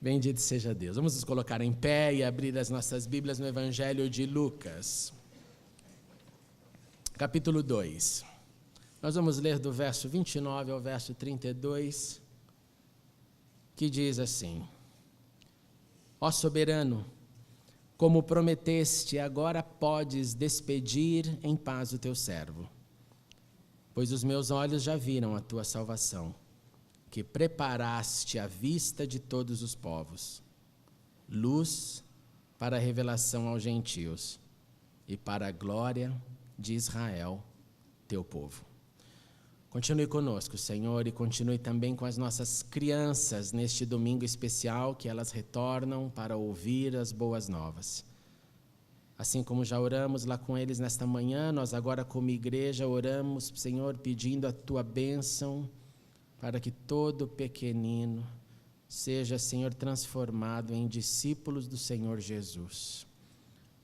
Bendito seja Deus. Vamos nos colocar em pé e abrir as nossas Bíblias no Evangelho de Lucas, capítulo 2. Nós vamos ler do verso 29 ao verso 32, que diz assim: Ó soberano, como prometeste, agora podes despedir em paz o teu servo, pois os meus olhos já viram a tua salvação, que preparaste à vista de todos os povos, luz para a revelação aos gentios e para a glória de Israel, teu povo. Continue conosco, Senhor, e continue também com as nossas crianças neste domingo especial, que elas retornam para ouvir as boas novas. Assim como já oramos lá com eles nesta manhã, nós agora como igreja oramos, Senhor, pedindo a tua bênção, para que todo pequenino seja, Senhor, transformado em discípulos do Senhor Jesus.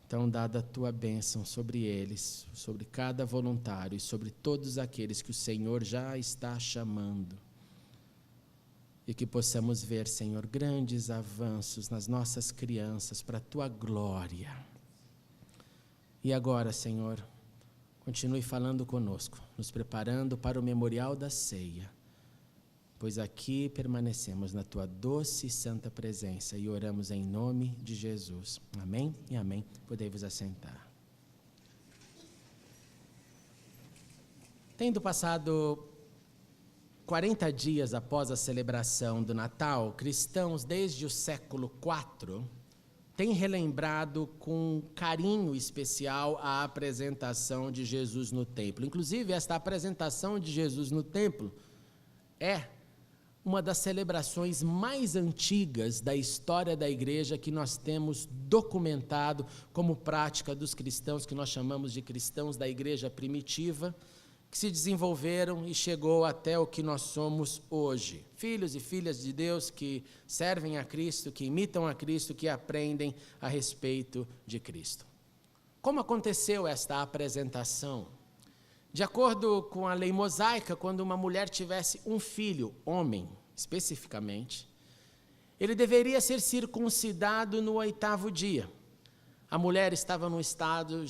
Então, dada a tua bênção sobre eles, sobre cada voluntário e sobre todos aqueles que o Senhor já está chamando. E que possamos ver, Senhor, grandes avanços nas nossas crianças para a tua glória. E agora, Senhor, continue falando conosco, nos preparando para o memorial da ceia. Pois aqui permanecemos na tua doce e santa presença e oramos em nome de Jesus. Amém e amém. Podei-vos assentar. Tendo passado 40 dias após a celebração do Natal, cristãos desde o século IV têm relembrado com carinho especial a apresentação de Jesus no templo. Inclusive, esta apresentação de Jesus no templo é uma das celebrações mais antigas da história da igreja que nós temos documentado como prática dos cristãos, que nós chamamos de cristãos da igreja primitiva, que se desenvolveram e chegou até o que nós somos hoje. Filhos e filhas de Deus que servem a Cristo, que imitam a Cristo, que aprendem a respeito de Cristo. Como aconteceu esta apresentação? De acordo com a lei mosaica, quando uma mulher tivesse um filho, homem, especificamente, ele deveria ser circuncidado no 8º dia. A mulher estava num estado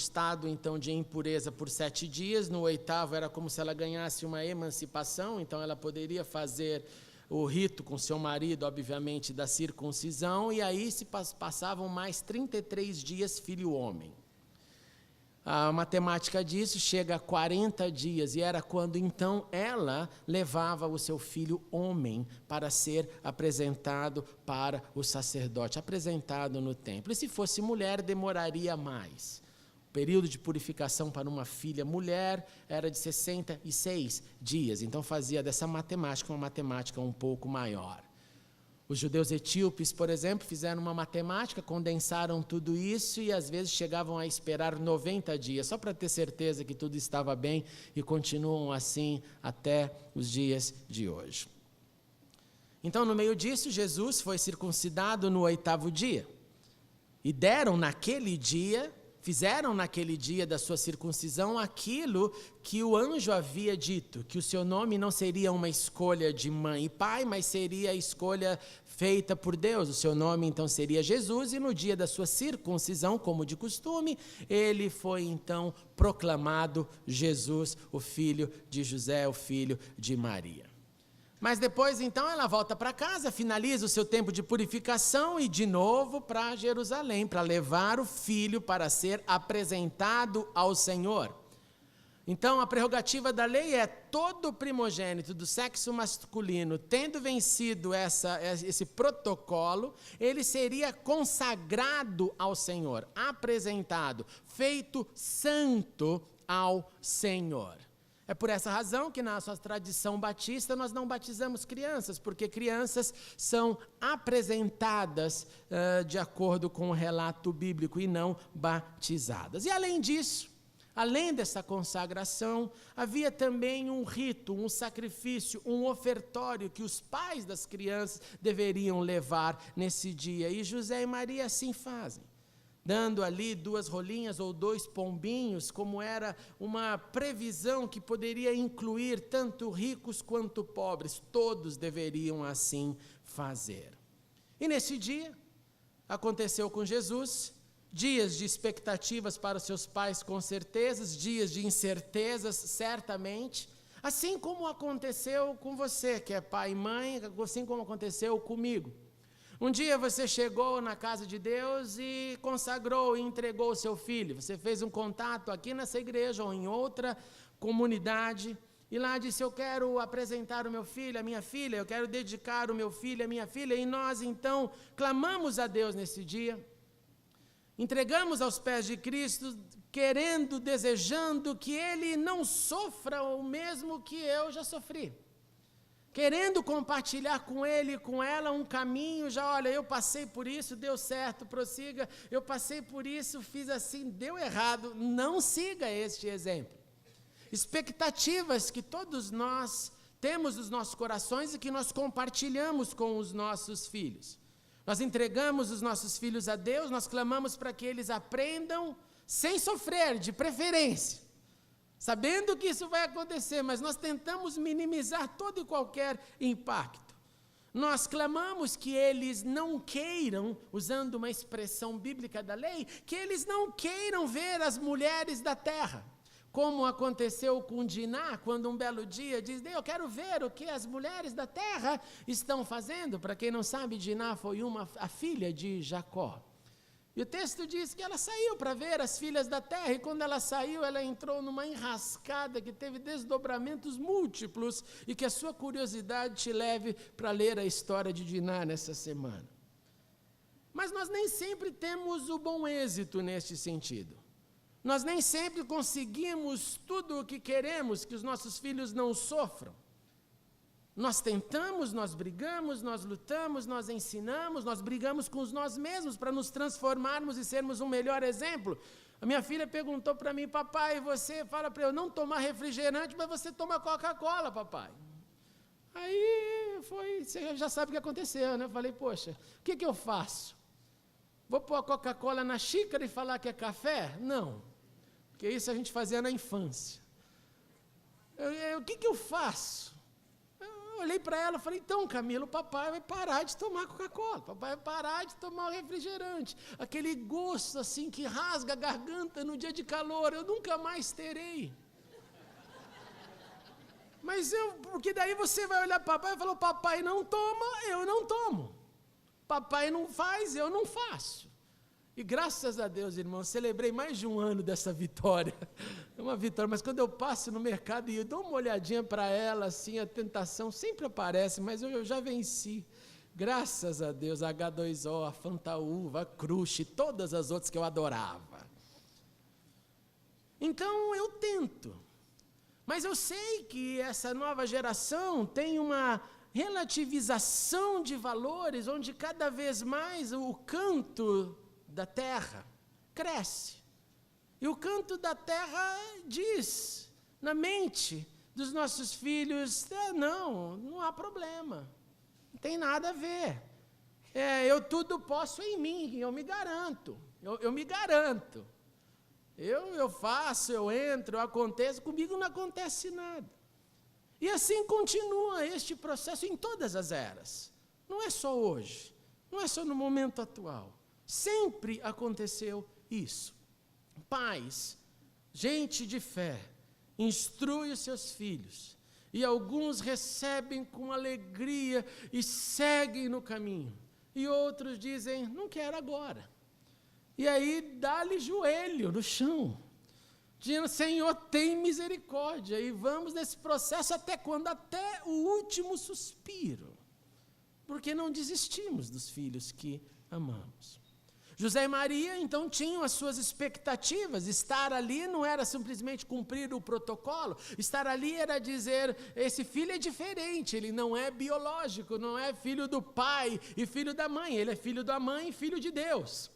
então de impureza por 7 dias, no 8º era como se ela ganhasse uma emancipação, então ela poderia fazer o rito com seu marido, obviamente, da circuncisão, e aí se passavam mais 33 dias filho homem. A matemática disso chega a 40 dias, e era quando então ela levava o seu filho homem para ser apresentado para o sacerdote, apresentado no templo. E se fosse mulher, demoraria mais. O período de purificação para uma filha mulher era de 66 dias, então fazia dessa matemática uma matemática um pouco maior. Os judeus etíopes, por exemplo, fizeram uma matemática, condensaram tudo isso e às vezes chegavam a esperar 90 dias, só para ter certeza que tudo estava bem, e continuam assim até os dias de hoje. Então, no meio disso, Jesus foi circuncidado no 8º dia. E fizeram naquele dia da sua circuncisão aquilo que o anjo havia dito, que o seu nome não seria uma escolha de mãe e pai, mas seria a escolha feita por Deus. O seu nome então seria Jesus, e no dia da sua circuncisão, como de costume, ele foi então proclamado Jesus, o filho de José, o filho de Maria. Mas depois, então, ela volta para casa, finaliza o seu tempo de purificação e, de novo, para Jerusalém, para levar o filho para ser apresentado ao Senhor. Então, a prerrogativa da lei é todo primogênito do sexo masculino, tendo vencido esse protocolo, ele seria consagrado ao Senhor, apresentado, feito santo ao Senhor. É por essa razão que na nossa tradição batista nós não batizamos crianças, porque crianças são apresentadas de acordo com o relato bíblico e não batizadas. E além disso, além dessa consagração, havia também um rito, um sacrifício, um ofertório que os pais das crianças deveriam levar nesse dia. E José e Maria assim fazem, dando ali 2 rolinhas ou 2 pombinhos, como era uma previsão que poderia incluir tanto ricos quanto pobres. Todos deveriam assim fazer. E nesse dia, aconteceu com Jesus, dias de expectativas para os seus pais, com certeza, dias de incertezas, certamente, assim como aconteceu com você, que é pai e mãe, assim como aconteceu comigo. Um dia você chegou na casa de Deus e consagrou e entregou o seu filho. Você fez um contato aqui nessa igreja ou em outra comunidade e lá disse: eu quero apresentar o meu filho, a minha filha, eu quero dedicar o meu filho, a minha filha. E nós então clamamos a Deus nesse dia, entregamos aos pés de Cristo, querendo, desejando que Ele não sofra o mesmo que eu já sofri. Querendo compartilhar com ele e com ela um caminho, já olha, eu passei por isso, deu certo, prossiga, eu passei por isso, fiz assim, deu errado, não siga este exemplo. Expectativas que todos nós temos nos nossos corações e que nós compartilhamos com os nossos filhos. Nós entregamos os nossos filhos a Deus, nós clamamos para que eles aprendam sem sofrer, de preferência. Sabendo que isso vai acontecer, mas nós tentamos minimizar todo e qualquer impacto. Nós clamamos que eles não queiram, usando uma expressão bíblica da lei, que eles não queiram ver as mulheres da terra. Como aconteceu com Diná, quando um belo dia diz: eu quero ver o que as mulheres da terra estão fazendo. Para quem não sabe, Diná foi a filha de Jacó. E o texto diz que ela saiu para ver as filhas da terra, e quando ela saiu, ela entrou numa enrascada que teve desdobramentos múltiplos, e que a sua curiosidade te leve para ler a história de Diná nessa semana. Mas nós nem sempre temos o bom êxito neste sentido. Nós nem sempre conseguimos tudo o que queremos, que os nossos filhos não sofram. Nós tentamos, nós brigamos, nós lutamos, nós ensinamos, nós brigamos com nós mesmos para nos transformarmos e sermos um melhor exemplo. A minha filha perguntou para mim: papai, você fala para eu não tomar refrigerante, mas você toma Coca-Cola, papai. Aí você já sabe o que aconteceu, né? Eu falei: poxa, o que eu faço? Vou pôr a Coca-Cola na xícara e falar que é café? Não, porque isso a gente fazia na infância. O que eu faço? Eu olhei para ela e falei: então, Camila, o papai vai parar de tomar Coca-Cola, o papai vai parar de tomar o refrigerante, aquele gosto assim que rasga a garganta no dia de calor, eu nunca mais terei. Mas porque daí você vai olhar para o papai e falar: papai não toma, eu não tomo, papai não faz, eu não faço. E graças a Deus, irmãos, celebrei mais de um ano dessa vitória. É uma vitória, mas quando eu passo no mercado e eu dou uma olhadinha para ela, assim, a tentação sempre aparece, mas eu já venci. Graças a Deus, a H2O, a Fantaúva, a Crush, todas as outras que eu adorava. Então, eu tento. Mas eu sei que essa nova geração tem uma relativização de valores, onde cada vez mais o canto da terra cresce. E o canto da terra diz na mente dos nossos filhos: não há problema, não tem nada a ver. Eu tudo posso em mim, eu me garanto, eu me garanto. Eu faço, eu entro, eu aconteço, comigo não acontece nada. E assim continua este processo em todas as eras. Não é só hoje, não é só no momento atual. Sempre aconteceu isso. Pais, gente de fé, instrui os seus filhos, e alguns recebem com alegria e seguem no caminho, e outros dizem: não quero agora. E aí dá-lhe joelho no chão, dizendo: Senhor, tem misericórdia, e vamos nesse processo até quando? Até o último suspiro, porque não desistimos dos filhos que amamos. José e Maria, então, tinham as suas expectativas. Estar ali não era simplesmente cumprir o protocolo. Estar ali era dizer: esse filho é diferente, ele não é biológico, não é filho do pai e filho da mãe, ele é filho da mãe e filho de Deus.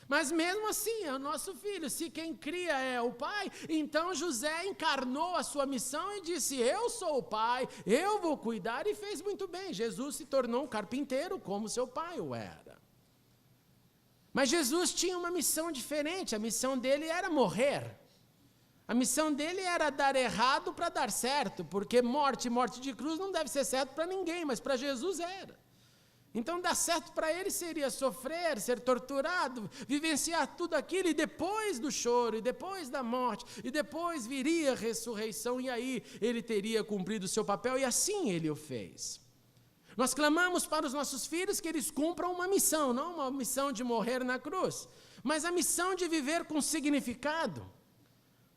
Mas mesmo assim, é o nosso filho. Se quem cria é o pai, então José encarnou a sua missão e disse: eu sou o pai, eu vou cuidar, e fez muito bem. Jesus se tornou um carpinteiro como seu pai o era. Mas Jesus tinha uma missão diferente. A missão dele era morrer. A missão dele era dar errado para dar certo, porque morte de cruz não deve ser certo para ninguém, mas para Jesus era. Então, dar certo para ele seria sofrer, ser torturado, vivenciar tudo aquilo, e depois do choro, e depois da morte, e depois viria a ressurreição, e aí ele teria cumprido o seu papel, e assim ele o fez. Nós clamamos para os nossos filhos que eles cumpram uma missão, não uma missão de morrer na cruz, mas a missão de viver com significado,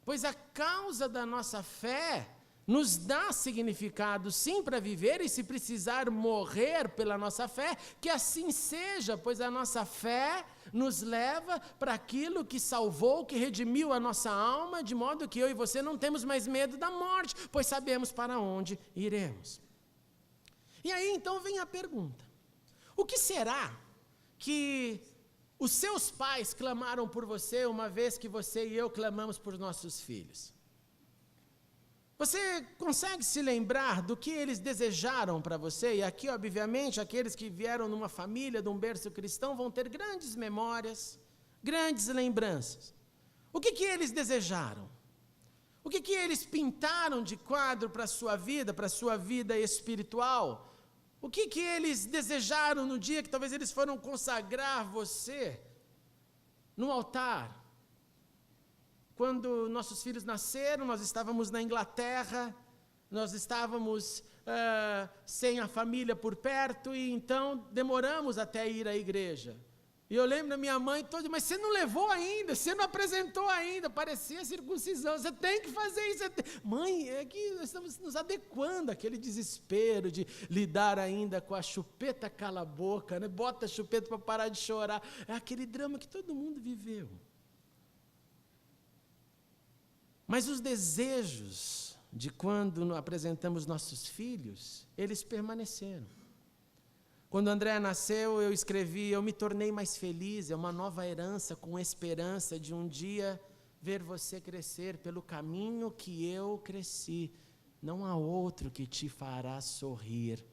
pois a causa da nossa fé nos dá significado, sim, para viver, e se precisar morrer pela nossa fé, que assim seja, pois a nossa fé nos leva para aquilo que salvou, que redimiu a nossa alma, de modo que eu e você não temos mais medo da morte, pois sabemos para onde iremos. E aí então vem a pergunta: o que será que os seus pais clamaram por você uma vez que você e eu clamamos por nossos filhos? Você consegue se lembrar do que eles desejaram para você? E aqui, obviamente, aqueles que vieram numa família, de um berço cristão, vão ter grandes memórias, grandes lembranças. O que eles desejaram? O que eles pintaram de quadro para a sua vida espiritual? O que eles desejaram no dia que talvez eles foram consagrar você no altar? Quando nossos filhos nasceram, nós estávamos na Inglaterra, nós estávamos sem a família por perto, e então demoramos até ir à igreja. E eu lembro da minha mãe toda: mas você não levou ainda, você não apresentou ainda, parecia circuncisão, você tem que fazer isso. Mãe, é que nós estamos nos adequando àquele desespero de lidar ainda com a chupeta cala a boca, né? Bota a chupeta para parar de chorar. É aquele drama que todo mundo viveu. Mas os desejos de quando apresentamos nossos filhos, eles permaneceram. Quando André nasceu, eu escrevi: eu me tornei mais feliz, é uma nova herança com esperança de um dia ver você crescer pelo caminho que eu cresci. Não há outro que te fará sorrir.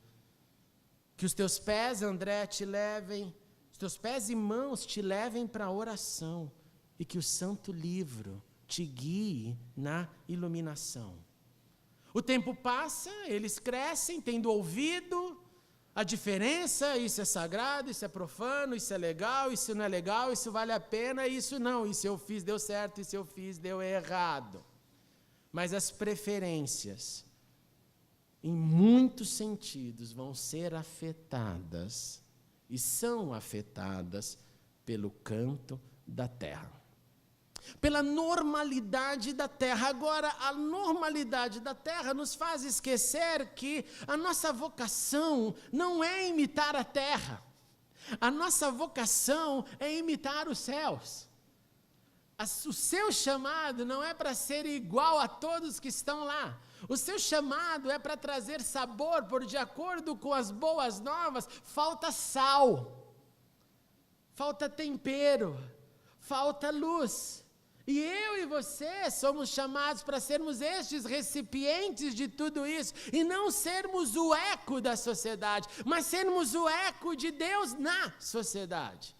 Que os teus pés, André, te levem, os teus pés e mãos te levem para a oração, e que o santo livro te guie na iluminação. O tempo passa, eles crescem, tendo ouvido a diferença: isso é sagrado, isso é profano, isso é legal, isso não é legal, isso vale a pena, isso não, isso eu fiz deu certo, isso eu fiz deu errado. Mas as preferências, em muitos sentidos, vão ser afetadas, e são afetadas pelo canto da terra, pela normalidade da terra. Agora, a normalidade da terra nos faz esquecer que a nossa vocação não é imitar a terra. A nossa vocação é imitar os céus. O seu chamado não é para ser igual a todos que estão lá. O seu chamado é para trazer sabor, por de acordo com as boas novas, falta sal, falta tempero, falta luz. E eu e você somos chamados para sermos estes recipientes de tudo isso, e não sermos o eco da sociedade, mas sermos o eco de Deus na sociedade.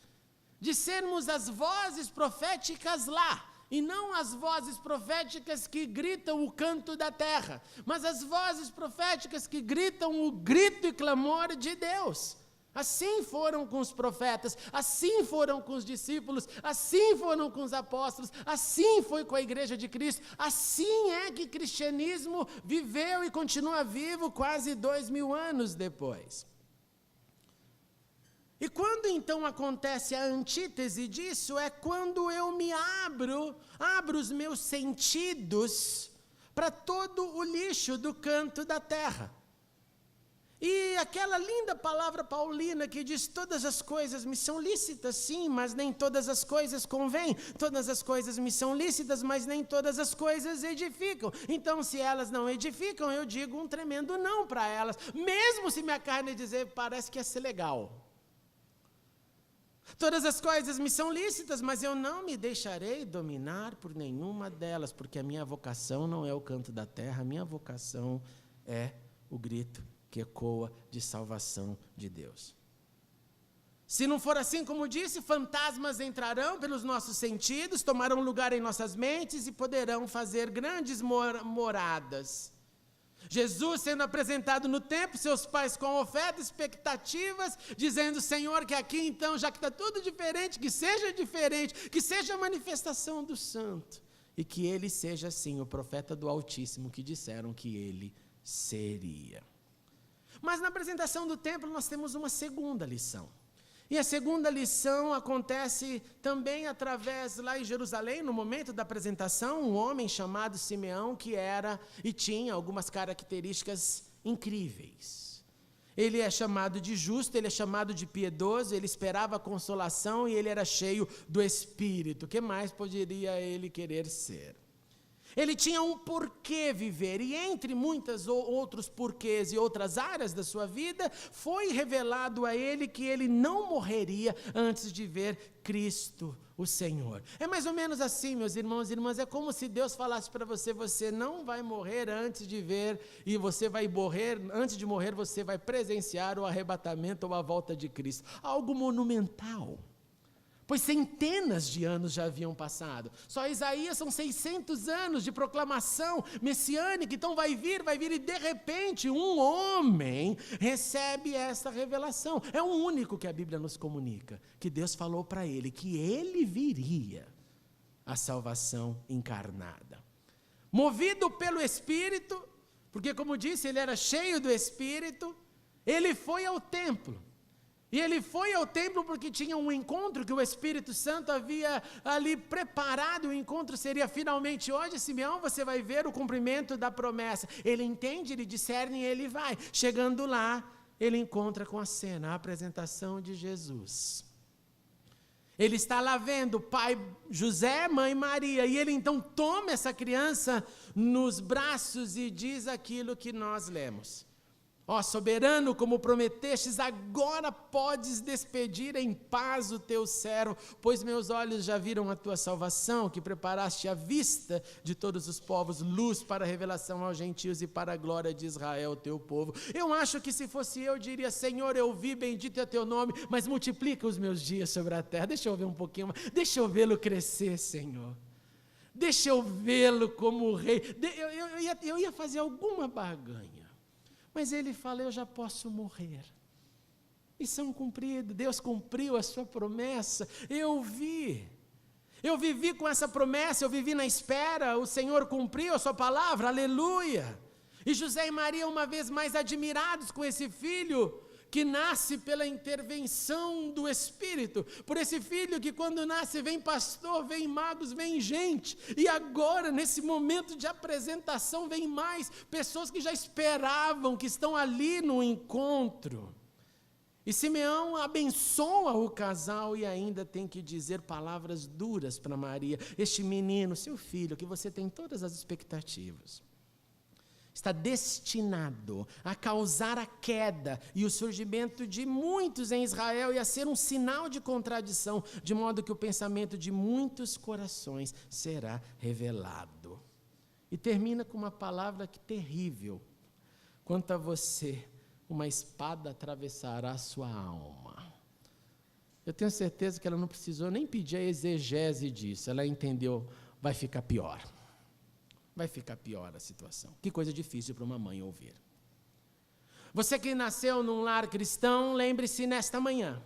De sermos as vozes proféticas lá, e não as vozes proféticas que gritam o canto da terra, mas as vozes proféticas que gritam o grito e clamor de Deus. Assim foram com os profetas, assim foram com os discípulos, assim foram com os apóstolos, assim foi com a igreja de Cristo, assim é que o cristianismo viveu e continua vivo quase 2000 anos depois. E quando então acontece a antítese disso, é quando eu me abro os meus sentidos para todo o lixo do canto da terra. E aquela linda palavra paulina que diz: todas as coisas me são lícitas, sim, mas nem todas as coisas convêm. Todas as coisas me são lícitas, mas nem todas as coisas edificam. Então, se elas não edificam, eu digo um tremendo não para elas, mesmo se minha carne dizer: parece que ia ser legal. Todas as coisas me são lícitas, mas eu não me deixarei dominar por nenhuma delas, porque a minha vocação não é o canto da terra, a minha vocação é o grito que ecoa de salvação de Deus. Se não for assim, como disse, fantasmas entrarão pelos nossos sentidos, tomarão lugar em nossas mentes e poderão fazer grandes moradas. Jesus sendo apresentado no templo, seus pais com oferta, expectativas, dizendo: Senhor, que aqui então, já que está tudo diferente, que seja a manifestação do santo, e que ele seja sim o profeta do Altíssimo que disseram que ele seria. Mas na apresentação do templo nós temos uma segunda lição. E a segunda lição acontece também através, lá em Jerusalém, no momento da apresentação, um homem chamado Simeão, que era e tinha algumas características incríveis. Ele é chamado de justo, ele é chamado de piedoso, ele esperava consolação e ele era cheio do Espírito. O que mais poderia ele querer ser? Ele tinha um porquê viver, e entre muitos outros porquês e outras áreas da sua vida, foi revelado a ele que ele não morreria antes de ver Cristo, o Senhor. É mais ou menos assim, meus irmãos e irmãs, é como se Deus falasse para você: você não vai morrer antes de ver, e você vai morrer, antes de morrer você vai presenciar o arrebatamento ou a volta de Cristo. Algo monumental. Pois centenas de anos já haviam passado. Só Isaías são 600 anos de proclamação messiânica. Então vai vir e de repente um homem recebe essa revelação. É o único que a Bíblia nos comunica, que Deus falou para ele que ele viria a salvação encarnada. Movido pelo Espírito, porque como disse, ele era cheio do Espírito, ele foi ao templo. E ele foi ao templo porque tinha um encontro que o Espírito Santo havia ali preparado. O encontro seria finalmente hoje. Simeão, você vai ver o cumprimento da promessa. Ele entende, ele discerne e ele vai. Chegando lá, ele encontra com a cena, a apresentação de Jesus. Ele está lá vendo pai José, mãe Maria, e ele então toma essa criança nos braços e diz aquilo que nós lemos: ó soberano, como prometestes, agora podes despedir em paz o teu servo, pois meus olhos já viram a tua salvação, que preparaste à vista de todos os povos, luz para a revelação aos gentios e para a glória de Israel, teu povo. Eu acho que se fosse eu diria: Senhor, eu vi, bendito é teu nome, mas multiplica os meus dias sobre a terra. Deixa eu ver um pouquinho mais, deixa eu vê-lo crescer, Senhor. Deixa eu vê-lo como rei. Eu ia fazer alguma barganha. Mas ele fala: eu já posso morrer. Missão cumprida, Deus cumpriu a sua promessa. Eu vivi com essa promessa, eu vivi na espera, o Senhor cumpriu a sua palavra, aleluia. E José e Maria, uma vez mais admirados com esse filho, que nasce pela intervenção do Espírito, por esse filho que quando nasce vem pastor, vem magos, vem gente, e agora nesse momento de apresentação vem mais pessoas que já esperavam, que estão ali no encontro. E Simeão abençoa o casal e ainda tem que dizer palavras duras para Maria: este menino, seu filho, que você tem todas as expectativas, está destinado a causar a queda e o surgimento de muitos em Israel e a ser um sinal de contradição, de modo que o pensamento de muitos corações será revelado. E termina com uma palavra que terrível: quanto a você, uma espada atravessará a sua alma. Eu tenho certeza que ela não precisou nem pedir a exegese disso, ela entendeu: vai ficar pior. Vai ficar pior a situação. Que coisa difícil para uma mãe ouvir. Você que nasceu num lar cristão, lembre-se nesta manhã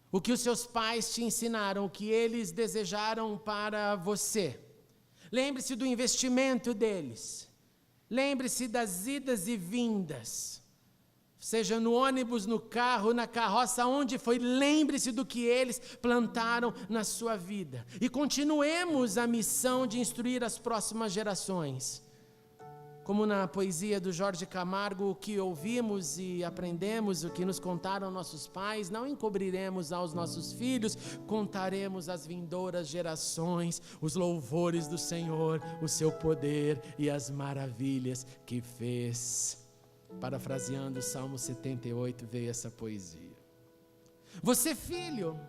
o que os seus pais te ensinaram, o que eles desejaram para você. Lembre-se do investimento deles. Lembre-se das idas e vindas. Seja no ônibus, no carro, na carroça, onde foi, lembre-se do que eles plantaram na sua vida. E continuemos a missão de instruir as próximas gerações. Como na poesia do Jorge Camargo, o que ouvimos e aprendemos, o que nos contaram nossos pais, não encobriremos aos nossos filhos, contaremos às vindouras gerações os louvores do Senhor, o seu poder e as maravilhas que fez. Parafraseando o Salmo 78, veio essa poesia. Você, filho,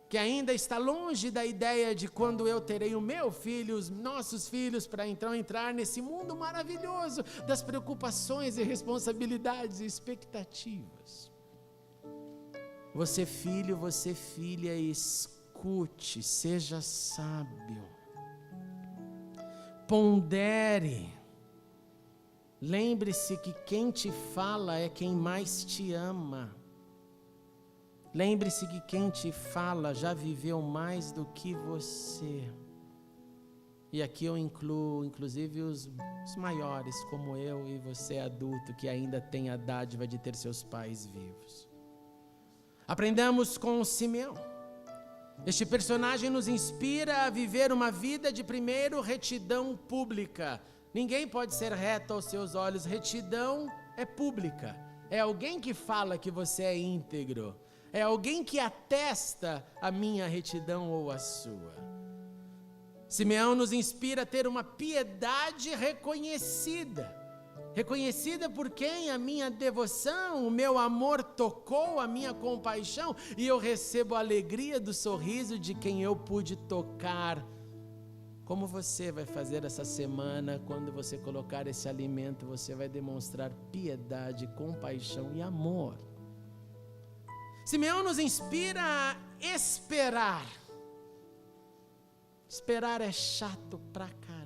que ainda está longe da ideia de quando eu terei o meu filho, os nossos filhos, para então entrar nesse mundo maravilhoso das preocupações e responsabilidades e expectativas. Você, filho, você, filha, escute, seja sábio, pondere, lembre-se que quem te fala é quem mais te ama. Lembre-se que quem te fala já viveu mais do que você. E aqui eu incluo, inclusive, os maiores, como eu e você adulto, que ainda tem a dádiva de ter seus pais vivos. Aprendamos com Simeão. Este personagem nos inspira a viver uma vida de, primeiro, retidão pública. Ninguém pode ser reto aos seus olhos. Retidão é pública. É alguém que fala que você é íntegro. É alguém que atesta a minha retidão ou a sua. Simeão nos inspira a ter uma piedade reconhecida. Reconhecida por quem a minha devoção, o meu amor tocou, a minha compaixão, e eu recebo a alegria do sorriso de quem eu pude tocar. Como você vai fazer essa semana, quando você colocar esse alimento, você vai demonstrar piedade, compaixão e amor. Simeão nos inspira a esperar. Esperar é chato pra caramba.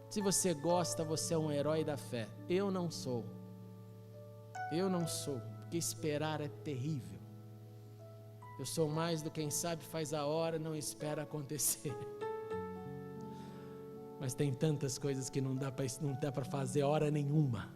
Se você gosta, você é um herói da fé. Eu não sou. Porque esperar é terrível. Eu sou mais do quem sabe faz a hora, não espera acontecer. Mas tem tantas coisas que não dá para fazer hora nenhuma.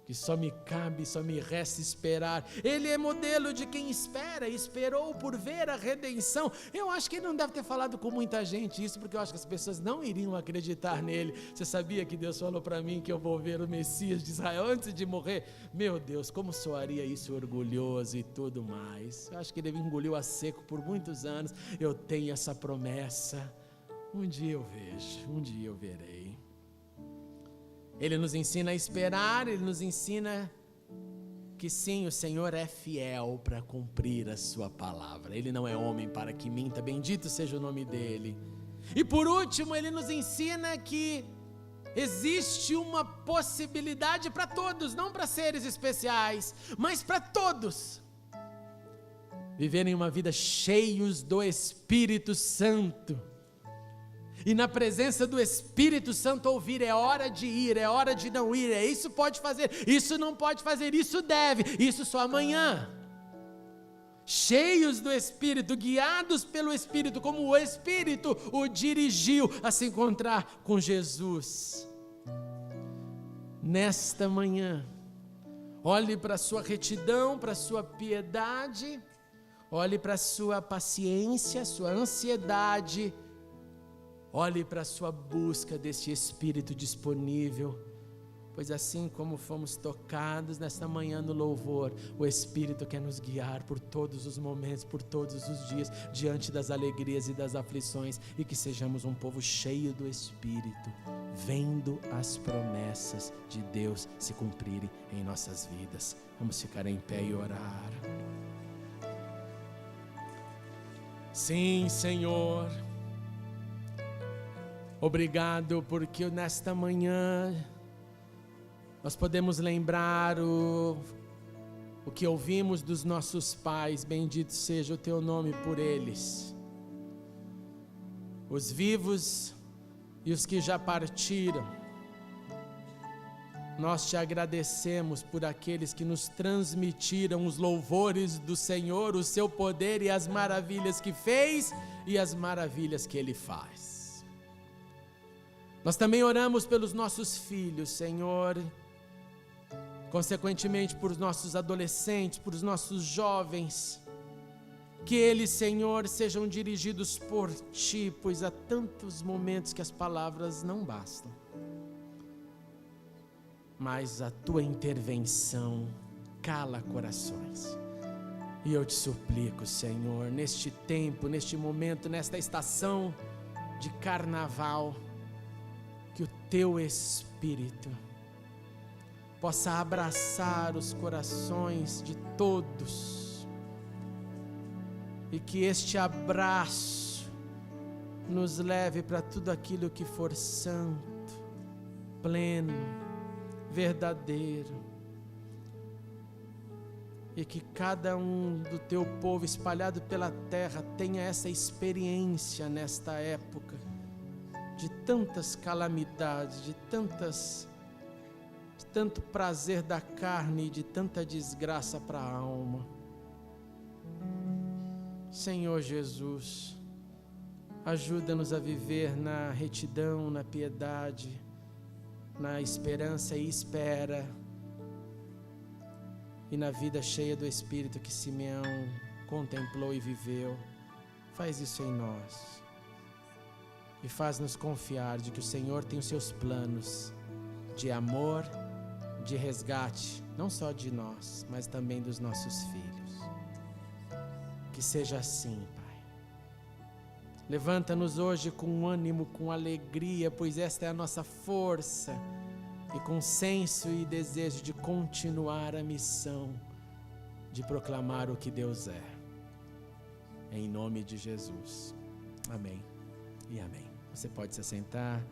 Que só me cabe, só me resta esperar. Ele é modelo de quem espera, esperou por ver a redenção. Eu acho que ele não deve ter falado com muita gente isso, porque eu acho que as pessoas não iriam acreditar nele. Você sabia que Deus falou para mim que eu vou ver o Messias de Israel antes de morrer? Meu Deus, como soaria isso orgulhoso e tudo mais. Eu acho que ele engoliu a seco por muitos anos. Eu tenho essa promessa. Um dia eu vejo, um dia eu verei. Ele nos ensina a esperar, ele nos ensina que sim, o Senhor é fiel para cumprir a sua palavra. Ele não é homem para que minta, bendito seja o nome dele. E por último, ele nos ensina que existe uma possibilidade para todos, não para seres especiais, mas para todos. Viverem uma vida cheios do Espírito Santo. E na presença do Espírito Santo ouvir, é hora de ir, é hora de não ir, é isso pode fazer, isso não pode fazer, isso deve, isso só amanhã. Cheios do Espírito, guiados pelo Espírito, como o Espírito o dirigiu a se encontrar com Jesus. Nesta manhã, olhe para a sua retidão, para a sua piedade, olhe para a sua paciência, sua ansiedade. Olhe para a sua busca deste Espírito disponível, pois assim como fomos tocados nesta manhã no louvor, o Espírito quer nos guiar por todos os momentos, por todos os dias, diante das alegrias e das aflições, e que sejamos um povo cheio do Espírito, vendo as promessas de Deus se cumprirem em nossas vidas. Vamos ficar em pé e orar. Sim, Senhor. Obrigado porque nesta manhã nós podemos lembrar o que ouvimos dos nossos pais, bendito seja o teu nome por eles. Os vivos e os que já partiram, nós te agradecemos por aqueles que nos transmitiram os louvores do Senhor, o seu poder e as maravilhas que fez e as maravilhas que Ele faz. Nós também oramos pelos nossos filhos, Senhor, consequentemente por nossos adolescentes, por nossos jovens, que eles, Senhor, sejam dirigidos por Ti, pois há tantos momentos que as palavras não bastam, mas a Tua intervenção cala corações. E eu te suplico, Senhor, neste tempo, neste momento, nesta estação de carnaval, que o Teu Espírito possa abraçar os corações de todos e que este abraço nos leve para tudo aquilo que for santo, pleno, verdadeiro, e que cada um do Teu povo espalhado pela terra tenha essa experiência nesta época de tantas calamidades, de tantas tanto prazer da carne e de tanta desgraça para a alma. Senhor Jesus, ajuda-nos a viver na retidão, na piedade, na esperança e espera, e na vida cheia do Espírito que Simeão contemplou e viveu. Faz isso em nós e faz-nos confiar de que o Senhor tem os seus planos de amor, de resgate, não só de nós, mas também dos nossos filhos. Que seja assim, Pai. Levanta-nos hoje com ânimo, com alegria, pois esta é a nossa força, e com senso e desejo de continuar a missão de proclamar o que Deus é. Em nome de Jesus. Amém e amém. Você pode se assentar.